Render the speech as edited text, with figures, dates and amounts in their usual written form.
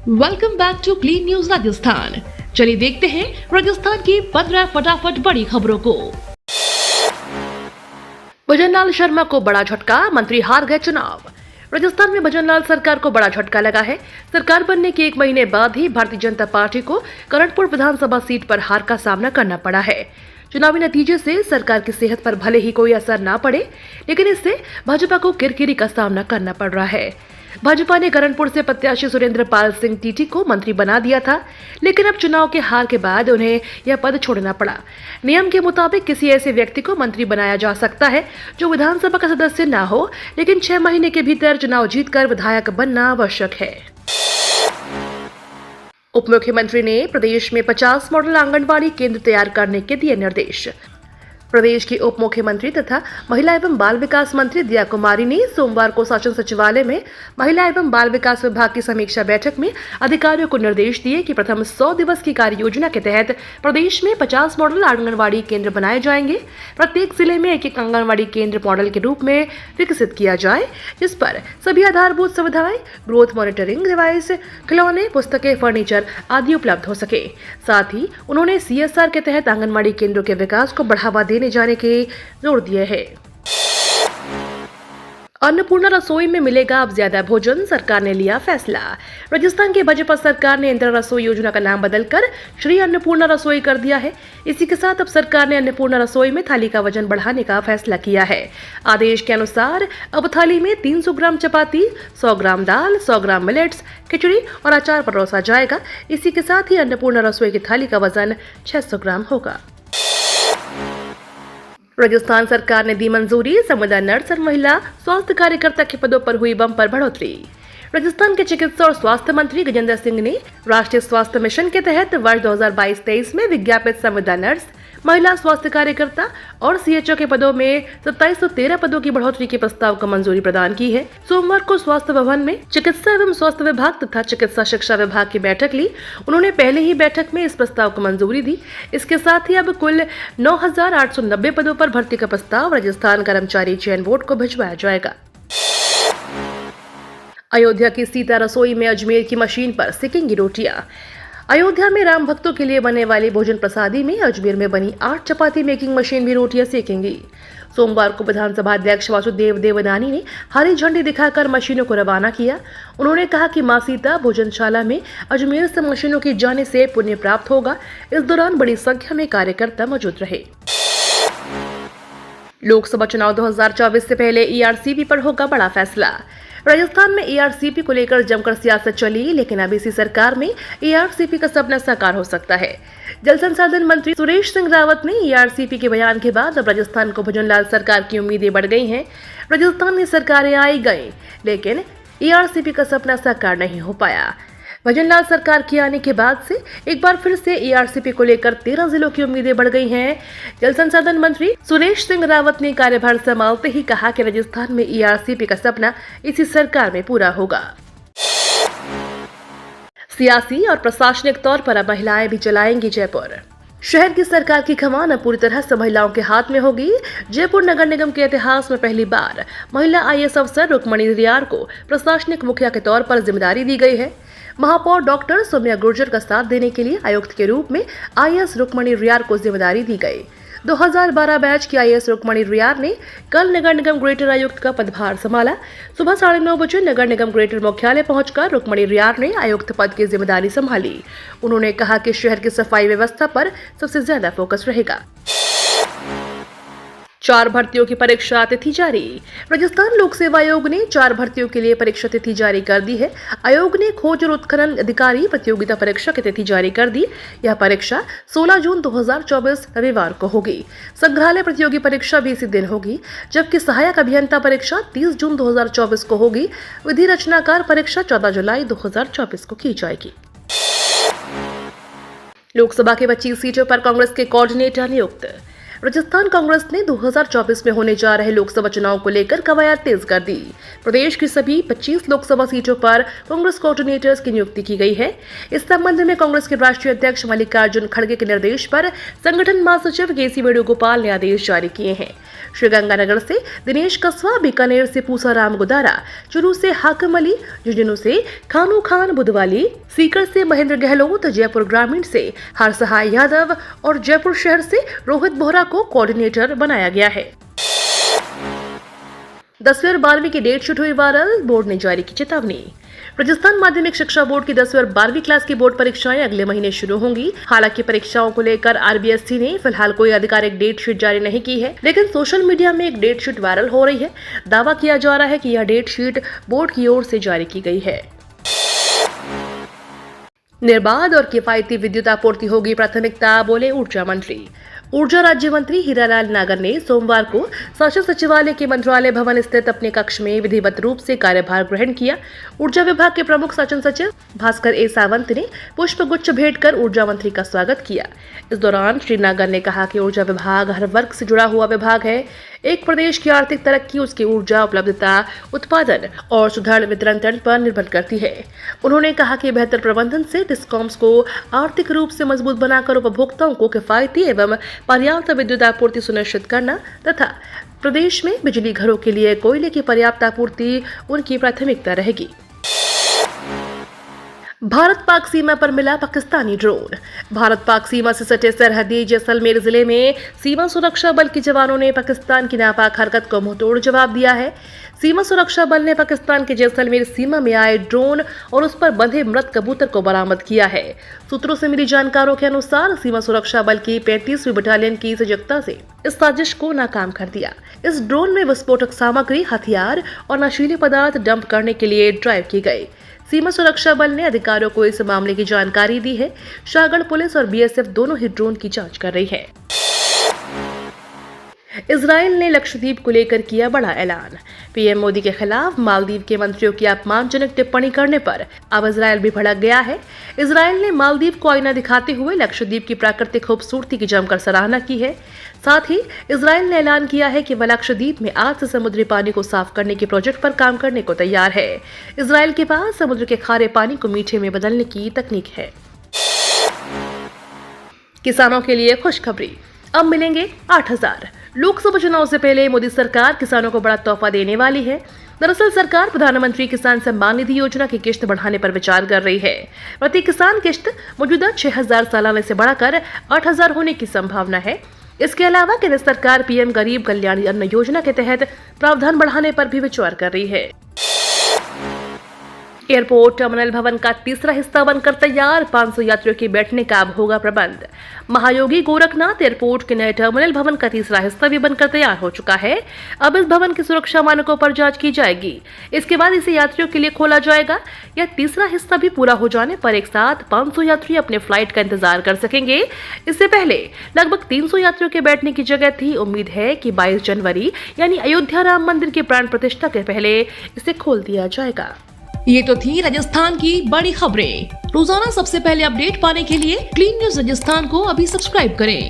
Welcome back to Clean News Rajasthan. चलिए देखते हैं राजस्थान की 15 फटाफट बड़ी खबरों को। भजनलाल शर्मा को बड़ा झटका, मंत्री हार गए चुनाव। राजस्थान में भजनलाल सरकार को बड़ा झटका लगा है। सरकार बनने के 1 महीने बाद ही भारतीय जनता पार्टी को करणपुर विधानसभा सीट पर हार का सामना करना पड़ा है। चुनावी नतीजे से सरकार की सेहत पर भले ही कोई असर ना पड़े, लेकिन इससे भाजपा को किरकिरी का सामना करना पड़ रहा है। भाजपा ने करणपुर से प्रत्याशी सुरेंद्र पाल सिंह टीटी को मंत्री बना दिया था, लेकिन अब चुनाव के हार के बाद उन्हें यह पद छोड़ना पड़ा। नियम के मुताबिक किसी ऐसे व्यक्ति को मंत्री बनाया जा सकता है जो विधानसभा का सदस्य ना हो, लेकिन 6 महीने के भीतर चुनाव जीतकर विधायक बनना आवश्यक है। उप मुख्यमंत्री ने प्रदेश में 50 मॉडल आंगनबाड़ी केंद्र तैयार करने के दिए निर्देश। प्रदेश की उप मुख्यमंत्री तथा महिला एवं बाल विकास मंत्री दिया कुमारी ने सोमवार को शासन सचिवालय में महिला एवं बाल विकास विभाग की समीक्षा बैठक में अधिकारियों को निर्देश दिए कि प्रथम 100 दिवस की कार्य योजना के तहत प्रदेश में 50 मॉडल आंगनबाड़ी केंद्र बनाए जाएंगे। प्रत्येक जिले में एक आंगनबाड़ी केंद्र मॉडल के रूप में विकसित किया जाए, जिस पर सभी आधारभूत सुविधाएं, ग्रोथ मॉनिटरिंग डिवाइस, खिलौने, पुस्तकें, फर्नीचर आदि उपलब्ध हो सके। साथ ही उन्होंने CSR के तहत आंगनबाड़ी केंद्रों के विकास को बढ़ावा देने जाने के जोर दिए है। अन्नपूर्णा रसोई में मिलेगा अब ज्यादा भोजन, सरकार ने लिया फैसला। राजस्थान की भाजपा सरकार ने इंदिरा रसोई योजना का नाम बदलकर श्री अन्नपूर्णा रसोई कर दिया है। इसी के साथ अब सरकार ने अन्नपूर्णा रसोई में थाली का वजन बढ़ाने का फैसला किया है। आदेश के अनुसार अब थाली में 300 ग्राम चपाती, 100 ग्राम दाल, 100 ग्राम मिलेट्स, खिचड़ी और अचार परोसा जाएगा। इसी के साथ ही अन्नपूर्णा रसोई की थाली का वजन 600 ग्राम होगा। राजस्थान सरकार ने दी मंजूरी, संविदा नर्स और महिला स्वास्थ्य कार्यकर्ता के पदों पर हुई बम्पर बढ़ोतरी। राजस्थान के चिकित्सा और स्वास्थ्य मंत्री गजेंद्र सिंह ने राष्ट्रीय स्वास्थ्य मिशन के तहत वर्ष 2022-23 में विज्ञापित संविदा नर्स, महिला स्वास्थ्य कार्यकर्ता और CHO के पदों में 2713 पदों की बढ़ोतरी के प्रस्ताव को मंजूरी प्रदान की है। सोमवार को स्वास्थ्य भवन में चिकित्सा एवं स्वास्थ्य विभाग तथा चिकित्सा शिक्षा विभाग की बैठक ली। उन्होंने पहले ही बैठक में इस प्रस्ताव को मंजूरी दी। इसके साथ ही अब कुल 9890 पदों पर भर्ती का प्रस्ताव राजस्थान कर्मचारी चयन बोर्ड को भिजवाया जाएगा। अयोध्या की सीता रसोई में अजमेर की मशीन पर सेकेंगी रोटियां। अयोध्या में राम भक्तों के लिए बनने वाली भोजन प्रसादी में अजमेर में बनी 8 चपाती मेकिंग मशीन भी रोटियां सेकेंगी। सोमवार को विधानसभा अध्यक्ष वासुदेव देवनानी ने हरी झंडी दिखाकर मशीनों को रवाना किया। उन्होंने कहा कि मां सीता भोजनशाला में अजमेर से मशीनों के जाने से पुण्य प्राप्त होगा। इस दौरान बड़ी संख्या में कार्यकर्ता मौजूद रहे। लोकसभा चुनाव 2024 से पहले ERCP पर होगा बड़ा फैसला। राजस्थान में ERCP को लेकर जमकर सियासत चली, लेकिन अब इसी सरकार में ERCP का सपना साकार हो सकता है। जल संसाधन मंत्री सुरेश सिंह रावत ने ERCP के बयान के बाद अब राजस्थान को भजनलाल सरकार की उम्मीदें बढ़ गई हैं। राजस्थान में सरकारें आई गई, लेकिन ERCP का सपना साकार नहीं हो पाया। भजनलाल सरकार के आने के बाद से एक बार फिर से ERCP को लेकर 13 जिलों की उम्मीदें बढ़ गई हैं। जल संसाधन मंत्री सुरेश सिंह रावत ने कार्यभार संभालते ही कहा कि राजस्थान में ERCP का सपना इसी सरकार में पूरा होगा। सियासी और प्रशासनिक तौर पर अब महिलाएं भी चलाएंगी जयपुर। शहर की सरकार की कमान अब पूरी तरह से महिलाओं के हाथ में होगी। जयपुर नगर निगम के इतिहास में पहली बार महिला IAS अफसर रुक्मणी रियार को प्रशासनिक मुखिया के तौर पर जिम्मेदारी दी गई है। महापौर डॉक्टर सौम्या गुर्जर का साथ देने के लिए आयुक्त के रूप में IAS रुक्मणी रियार को जिम्मेदारी दी गई। 2012 बैच की IAS रुक्मणी रियार ने कल नगर निगम ग्रेटर आयुक्त का पदभार संभाला। सुबह 9:30 बजे नगर निगम ग्रेटर मुख्यालय पहुंचकर रुक्मणी रियार ने आयुक्त पद की जिम्मेदारी संभाली। उन्होंने कहा कि शहर की सफाई व्यवस्था पर सबसे ज्यादा फोकस रहेगा। 4 भर्तियों की परीक्षा तिथि जारी। राजस्थान लोक सेवा आयोग ने 4 भर्तियों के लिए परीक्षा तिथि जारी कर दी है। आयोग ने खोज और उत्खनन अधिकारी प्रतियोगिता परीक्षा की तिथि जारी कर दी। यह परीक्षा 16 जून 2024 रविवार को होगी। संग्रहालय प्रतियोगी परीक्षा भी इसी दिन होगी, जबकि सहायक अभियंता परीक्षा 30 जून 2024 को होगी। विधि रचनाकार परीक्षा 14 जुलाई 2024 को की जाएगी। लोकसभा के 25 सीटों पर कांग्रेस के कोऑर्डिनेटर नियुक्त। राजस्थान कांग्रेस ने 2024 में होने जा रहे लोकसभा चुनाव को लेकर कवायद तेज कर दी। प्रदेश की सभी 25 लोकसभा सीटों पर कांग्रेस कोऑर्डिनेटर्स की नियुक्ति की गई है। इस संबंध में कांग्रेस के राष्ट्रीय अध्यक्ष मल्लिकार्जुन खड़गे के निर्देश पर संगठन महासचिव KC वेणुगोपाल ने आदेश जारी किए हैं। श्रीगंगानगर से दिनेश कस्वा, बीकानेर से पूसाराम गुदारा, चुरू से हाकिम अली, झुंझुनू से खानू खान बुधवाली, सीकर से महेंद्र गहलोत, जयपुर ग्रामीण से हरसहाय यादव और जयपुर शहर से रोहित बोहरा को कोऑर्डिनेटर बनाया गया है। 10वीं और 12वीं की डेट शीट हुई वायरल, बोर्ड ने जारी की चेतावनी। राजस्थान माध्यमिक शिक्षा बोर्ड की 10वीं और 12वीं क्लास की बोर्ड परीक्षाएं अगले महीने शुरू होंगी। हालांकि परीक्षाओं को लेकर आरबीएसई ने फिलहाल कोई आधिकारिक डेट शीट जारी नहीं की है, लेकिन सोशल मीडिया में एक डेट शीट वायरल हो रही है। दावा किया जा रहा है कि यह डेट शीट बोर्ड की ओर से जारी की गई है। निर्बाध और किफायती विद्युत आपूर्ति होगी प्राथमिकता, बोले ऊर्जा मंत्री। ऊर्जा राज्य मंत्री हीरालाल नागर ने सोमवार को शासन सचिवालय के मंत्रालय भवन स्थित अपने कक्ष में विधिवत रूप से कार्यभार ग्रहण किया। ऊर्जा विभाग के प्रमुख शासन सचिव भास्कर ए सावंत ने पुष्प गुच्छ भेंट कर ऊर्जा मंत्री का स्वागत किया। इस दौरान श्री नागर ने कहा कि ऊर्जा विभाग हर वर्ग से जुड़ा हुआ विभाग है। एक प्रदेश की आर्थिक तरक्की उसकी ऊर्जा उपलब्धता, उत्पादन और सुदृढ़ वितरण तंत्र पर निर्भर करती है। उन्होंने कहा कि बेहतर प्रबंधन से डिस्कॉम्स को आर्थिक रूप से मजबूत बनाकर उपभोक्ताओं को किफायती एवं पर्याप्त विद्युत आपूर्ति सुनिश्चित करना तथा प्रदेश में बिजली घरों के लिए कोयले की पर्याप्त आपूर्ति उनकी प्राथमिकता रहेगी। भारत पाक सीमा पर मिला पाकिस्तानी ड्रोन। भारत पाक सीमा से सटे सरहदी जैसलमेर जिले में सीमा सुरक्षा बल के जवानों ने पाकिस्तान की नापाक हरकत को मुंहतोड़ जवाब दिया है। सीमा सुरक्षा बल ने पाकिस्तान के जैसलमेर सीमा में आए ड्रोन और उस पर बंधे मृत कबूतर को बरामद किया है। सूत्रों से मिली जानकारों के अनुसार सीमा सुरक्षा बल की 35वीं बटालियन की सजगता से इस साजिश को नाकाम कर दिया। इस ड्रोन में विस्फोटक सामग्री, हथियार और नशीले पदार्थ डंप करने के लिए ड्राइव की गई। सीमा सुरक्षा बल ने अधिकारियों को इस मामले की जानकारी दी है। शाहगढ़ पुलिस और बीएसएफ दोनों ही ड्रोन की जांच कर रही है। इजराइल ने लक्षद्वीप को लेकर किया बड़ा ऐलान। पीएम मोदी के खिलाफ मालदीव के मंत्रियों की अपमानजनक टिप्पणी करने पर अब इजराइल भी भड़क गया है। इजराइल ने मालदीव को आईना दिखाते हुए लक्षद्वीप की प्राकृतिक खूबसूरती की जमकर सराहना की है। साथ ही इजराइल ने ऐलान किया है कि वह लक्षद्वीप में आज से समुद्री पानी को साफ करने के प्रोजेक्ट पर काम करने को तैयार है। इजराइल के पास समुद्र के खारे पानी को मीठे में बदलने की तकनीक है। किसानों के लिए खुशखबरी, अब मिलेंगे 8,000। लोकसभा चुनाव से पहले मोदी सरकार किसानों को बड़ा तोहफा देने वाली है। दरअसल सरकार प्रधानमंत्री किसान सम्मान निधि योजना की किश्त बढ़ाने पर विचार कर रही है। प्रति किसान किश्त मौजूदा 6,000 सालाना से बढ़ाकर 8,000 होने की संभावना है। इसके अलावा केंद्र सरकार पीएम गरीब कल्याण अन्न योजना के तहत प्रावधान बढ़ाने पर भी विचार कर रही है। एयरपोर्ट टर्मिनल भवन का तीसरा हिस्सा बनकर तैयार, 500 यात्रियों के बैठने का अब होगा प्रबंध। महायोगी गोरखनाथ एयरपोर्ट के नए टर्मिनल भवन का तीसरा हिस्सा भी बनकर तैयार हो चुका है। अब इस भवन की सुरक्षा मानकों पर जांच की जाएगी। इसके बाद इसे यात्रियों के लिए खोला जाएगा। यह तीसरा हिस्सा भी पूरा हो जाने पर एक साथ 500 यात्री अपने फ्लाइट का इंतजार कर सकेंगे। इससे पहले लगभग 300 यात्रियों के बैठने की जगह थी। उम्मीद है कि 22 जनवरी यानी अयोध्या राम मंदिर की प्राण प्रतिष्ठा के पहले इसे खोल दिया जाएगा। ये तो थी राजस्थान की बड़ी खबरें। रोजाना सबसे पहले अपडेट पाने के लिए क्लीन न्यूज राजस्थान को अभी सब्सक्राइब करें।